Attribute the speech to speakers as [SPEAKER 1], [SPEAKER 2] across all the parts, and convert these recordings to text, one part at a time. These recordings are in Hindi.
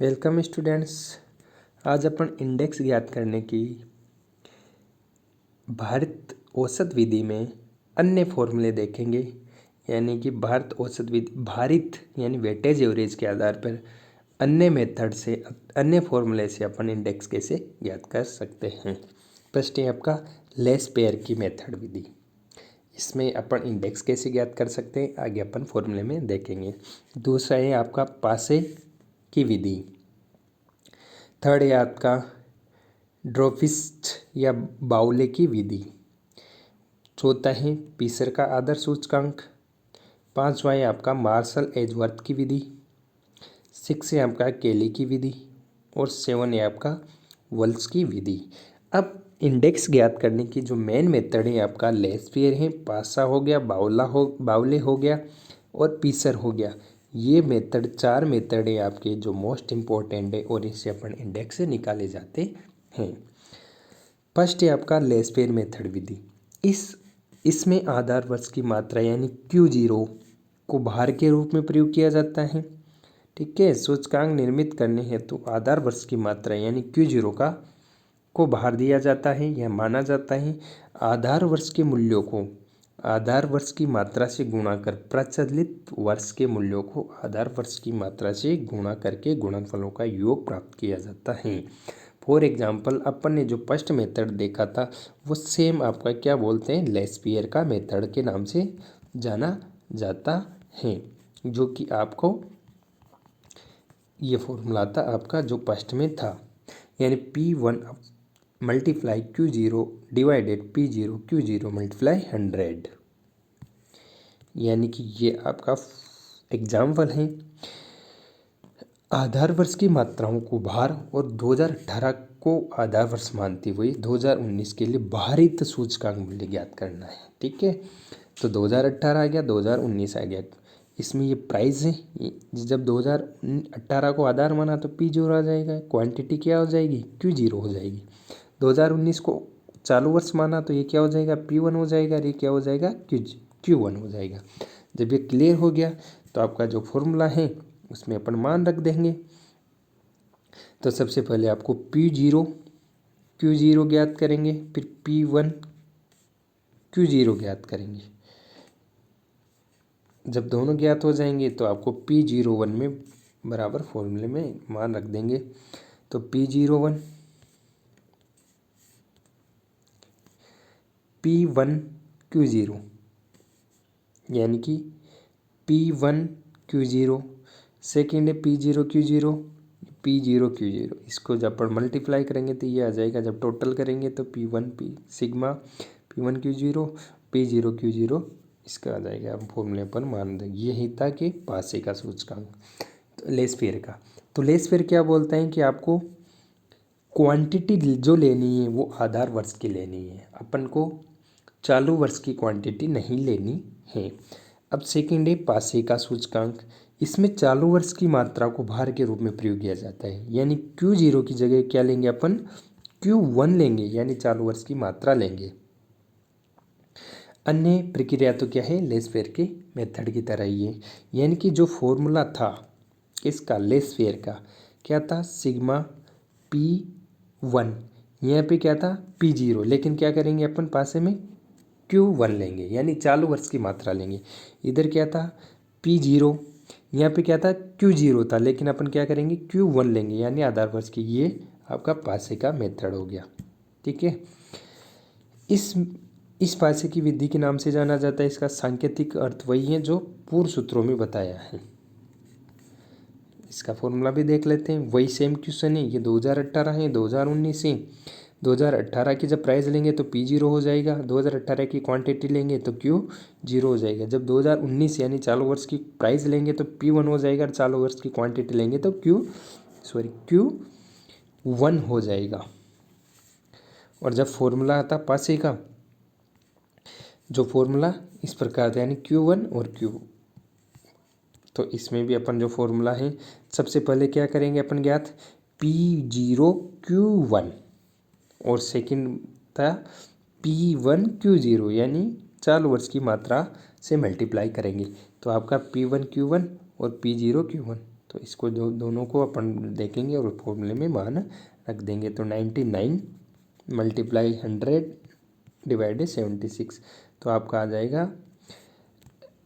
[SPEAKER 1] Welcome students. आज अपन इंडेक्स ज्ञात करने की भारत औसत विधि में अन्य फॉर्मूले देखेंगे। यानी कि भारत औसत विधि भारित यानी वेटेज एवरेज के आधार पर अन्य मेथड से अन्य फॉर्मूले से अपन इंडेक्स कैसे ज्ञात कर सकते हैं। फर्स्ट है आपका लेस पेयर की मेथड विधि। इसमें अपन इंडेक्स कैसे ज्ञात कर सकते हैं आगे अपन फॉर्मूले में देखेंगे। दूसरा है आपका पासे की विधि। थर्ड है आपका ड्रॉफिस्ट या बाउले की विधि। चौथा है पीसर का आदर्श सूचकांक। पांचवा है आपका मार्शल एजवर्थ की विधि। सिक्स है आपका केली की विधि और सेवन है आपका वल्स की विधि। अब इंडेक्स ज्ञात करने की जो मेन मेथड है आपका लेस पेयर है, पासा हो गया, बाउले हो गया और पीसर हो गया। ये मेथड चार मेथड है आपके जो मोस्ट इम्पोर्टेंट है और इससे अपन इंडेक्स से निकाले जाते हैं। फर्स्ट है आपका लेस पेयर मेथड विधि। इसमें आधार वर्ष की मात्रा यानी Q0 को भार के रूप में प्रयोग किया जाता है। ठीक है, सूचकांक निर्मित करने हेतु तो आधार वर्ष की मात्रा यानी Q0 को भार दिया जाता है। यह माना जाता है आधार वर्ष के मूल्यों को आधार वर्ष की मात्रा से गुणा कर प्रचलित वर्ष के मूल्यों को आधार वर्ष की मात्रा से गुणा करके गुणनफलों का योग प्राप्त किया जाता है। फॉर एग्जाम्पल अपन ने जो फर्स्ट मेथड देखा था वो सेम आपका क्या बोलते हैं लेस पेयर का मेथड के नाम से जाना जाता है। जो कि आपको ये फॉर्मूला था आपका जो फर्स्ट में था यानी P1 multiply Q0 divided P0 Q0 multiply 100। यानी कि ये आपका एग्जाम्पल है आधार वर्ष की मात्राओं को भार और 2018 को आधार वर्ष मानते हुए 2019 के लिए भारित सूचकांक मूल्य ज्ञात करना है। ठीक है, तो 2018 आ गया, 2019 आ गया। इसमें ये प्राइस है, जब 2018 को आधार माना तो P0 आ जाएगा, क्वांटिटी क्या हो जाएगी Q0 हो जाएगी। 2019 को चालू वर्ष माना तो ये क्या हो जाएगा P1 हो जाएगा, ये क्या हो जाएगा Q1 हो जाएगा। जब ये क्लियर हो गया तो आपका जो फॉर्मूला है उसमें अपन मान रख देंगे। तो सबसे पहले आपको Q0 ज्ञात करेंगे, फिर P1 Q0 ज्ञात करेंगे। जब दोनों ज्ञात हो जाएंगे तो आपको P01 में बराबर फॉर्मूले में मान रख देंगे। तो P01 P1 Q0 यानी कि P1 Q0, सेकेंड है P0 Q0, P0 Q0। इसको जब अपन मल्टीप्लाई करेंगे तो ये आ जाएगा, जब टोटल करेंगे तो P1 P sigma P1 Q0 P0 Q0 इसका आ जाएगा। अब फॉर्मूले पर मान देंगे। यही था कि पासे का सूचकांक तो लेस पेयर का। तो लेस पेयर क्या बोलता है कि आपको क्वांटिटी जो लेनी है वो आधार वर्ष की लेनी है, अपन को चालू वर्ष की क्वांटिटी नहीं लेनी है। अब सेकेंड है पासे का सूचकांक। इसमें चालू वर्ष की मात्रा को भार के रूप में प्रयोग किया जाता है। यानी Q0 की जगह क्या लेंगे अपन Q1 लेंगे, यानी चालू वर्ष की मात्रा लेंगे। अन्य प्रक्रिया तो क्या है लेस पेयर के मेथड की तरह ही है। यानी कि जो फॉर्मूला था इसका लेस पेयर का क्या था सिग्मा P1, यहाँ पे क्या था P0, लेकिन क्या करेंगे अपन पासे में Q1 लेंगे यानी चालू वर्ष की मात्रा लेंगे। इधर क्या था P0, यहाँ पे क्या था Q0 था, लेकिन अपन क्या करेंगे Q1 लेंगे यानी आधार वर्ष की। ये आपका पासे का मेथड हो गया। ठीक है, इस पासे की विधि के नाम से जाना जाता है। इसका सांकेतिक अर्थ वही है जो पूर्व सूत्रों में बताया है। इसका फॉर्मूला भी देख लेते हैं, वही सेम क्वेश्चन है। ये 2018 है, 2019 है। 2018 की जब प्राइस लेंगे तो P0 हो जाएगा, 2018 की क्वांटिटी लेंगे तो Q0 हो जाएगा। जब 2019 यानी चालू वर्ष की प्राइस लेंगे तो P1 हो जाएगा, और चालू वर्ष की क्वांटिटी लेंगे तो Q1 हो जाएगा। और जब फॉर्मूला आता पासे का, जो फॉर्मूला इस प्रकार था यानी Q1 और Q, तो इसमें भी अपन जो फॉर्मूला है सबसे पहले क्या करेंगे अपन ज्ञात P0 Q1 और सेकंड था P1 Q0 यानी चालू वर्ष की मात्रा से मल्टीप्लाई करेंगे। तो आपका P1 Q1 और P0 Q1 तो इसको दोनों को अपन देखेंगे और फॉर्मूले में मान रख देंगे। तो 99 मल्टीप्लाई 100 डिवाइडेड 76, तो आपका आ जाएगा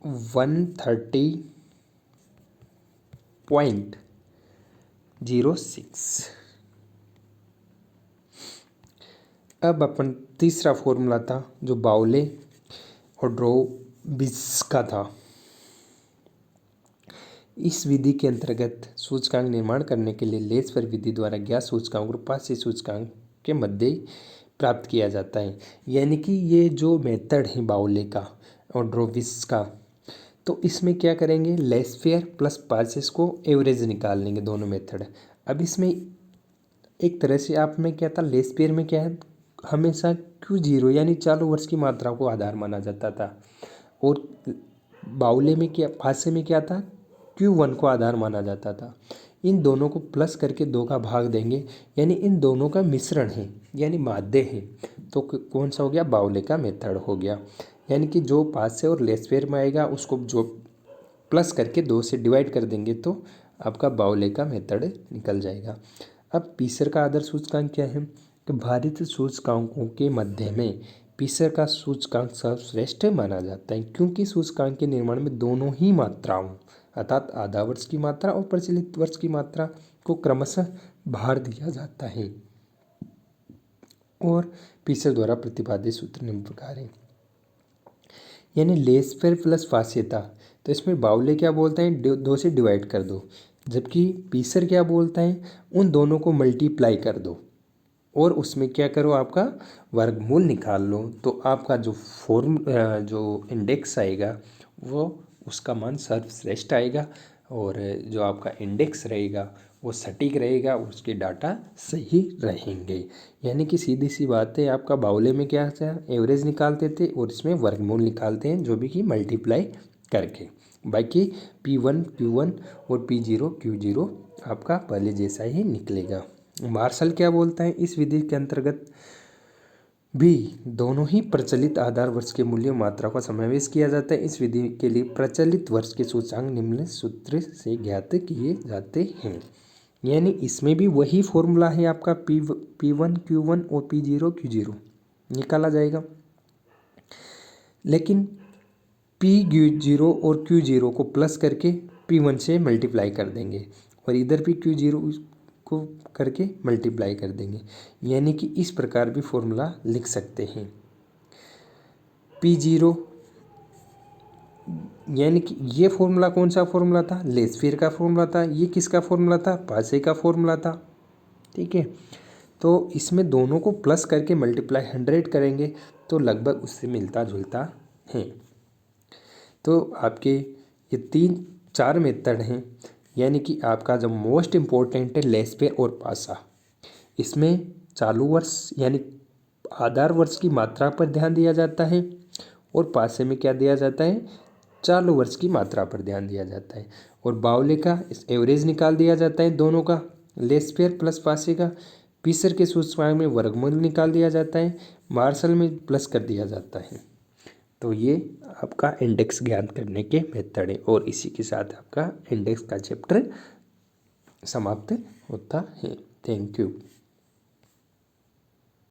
[SPEAKER 1] 130.06। अब अपन तीसरा फॉर्मूला था जो बाउले और ड्रोबिस का था। इस विधि के अंतर्गत सूचकांक निर्माण करने के लिए लेसफेयर विधि द्वारा ज्ञात सूचकांक और उपास्य सूचकांक के मध्य प्राप्त किया जाता है। यानी कि ये जो मेथड है बाउले का और ड्रोबिस का, तो इसमें क्या करेंगे, लेसफेयर प्लस पासेस को एवरेज निकाल लेंगे दोनों मेथड। अब इसमें एक तरह से आप में क्या था, लेसफेयर में क्या है, हमेशा Q0 यानी चालू वर्ष की मात्रा को आधार माना जाता था, और बाउले में क्या, पासे में क्या था, Q1 को आधार माना जाता था। इन दोनों को प्लस करके 2 का भाग देंगे, यानी इन दोनों का मिश्रण है यानी माध्य है। तो कौन सा हो गया, बाउले का मेथड हो गया। यानी कि जो पासे और लेसफेयर में आएगा उसको जो प्लस करके 2 से डिवाइड कर देंगे तो आपका बाउले का मेथड निकल जाएगा। अब पीसर का आदर्श सूचकांक क्या है कि भारित सूचकांकों के मध्य में पीसर का सूचकांक सर्वश्रेष्ठ माना जाता है, क्योंकि सूचकांक के निर्माण में दोनों ही मात्राओं अर्थात आधा वर्ष की मात्रा और प्रचलित वर्ष की मात्रा को क्रमशः भार दिया जाता है। और पीसर द्वारा प्रतिपादित सूत्र निम्न प्रकार है, यानी लेसफेयर प्लस फासेता। तो इसमें बाउले क्या बोलते हैं, 2 से डिवाइड कर दो, जबकि पीसर क्या बोलता है, उन दोनों को मल्टीप्लाई कर दो और उसमें क्या करो, आपका वर्गमूल निकाल लो। तो आपका जो जो इंडेक्स आएगा वो उसका मान सर्वश्रेष्ठ आएगा, और जो आपका इंडेक्स रहेगा वो सटीक रहेगा, उसके डाटा सही रहेंगे। यानी कि सीधी सी बात है, आपका बाउले में क्या था, एवरेज निकालते थे और इसमें वर्गमूल निकालते हैं जो भी कि मल्टीप्लाई करके। बाकी P1 Q1 और P0 Q0 आपका पहले जैसा ही निकलेगा। मार्शल क्या बोलता है, इस विधि के अंतर्गत भी दोनों ही प्रचलित आधार वर्ष के मूल्य मात्रा का समावेश किया जाता है। इस विधि के लिए प्रचलित वर्ष के सूचकांक निम्न सूत्र से ज्ञात किए जाते हैं। यानी इसमें भी वही फॉर्मूला है, आपका P1 Q1 और P0 Q0 निकाला जाएगा, लेकिन P0 और Q0 को प्लस करके P1 से मल्टीप्लाई कर देंगे और इधर भी Q0 को करके मल्टीप्लाई कर देंगे। यानी कि इस प्रकार भी फॉर्मूला लिख सकते हैं। P0 यानी कि ये फॉर्मूला कौन सा फॉर्मूला था, लेसफेयर का फॉर्मूला था। ये किसका फॉर्मूला था, पासे का फॉर्मूला था। ठीक है, तो इसमें दोनों को प्लस करके मल्टीप्लाई 100 करेंगे तो लगभग उससे मिलता जुलता है। तो आपके ये 3-4 मेथड हैं, यानी कि आपका जो मोस्ट इम्पोर्टेंट है लेसफेयर और पासा। इसमें चालू वर्ष यानी आधार वर्ष की मात्रा पर ध्यान दिया जाता है, और पासे में क्या दिया जाता है, चालू वर्ष की मात्रा पर ध्यान दिया जाता है। और बाउले का एवरेज निकाल दिया जाता है दोनों का, लेसफेयर प्लस पासे का। पीसर के सूचकांक में वर्गमूल निकाल दिया जाता है, मार्शल में प्लस कर दिया जाता है। तो ये आपका इंडेक्स ज्ञात करने के मेथड है, और इसी के साथ आपका इंडेक्स का चैप्टर समाप्त होता है। Thank you.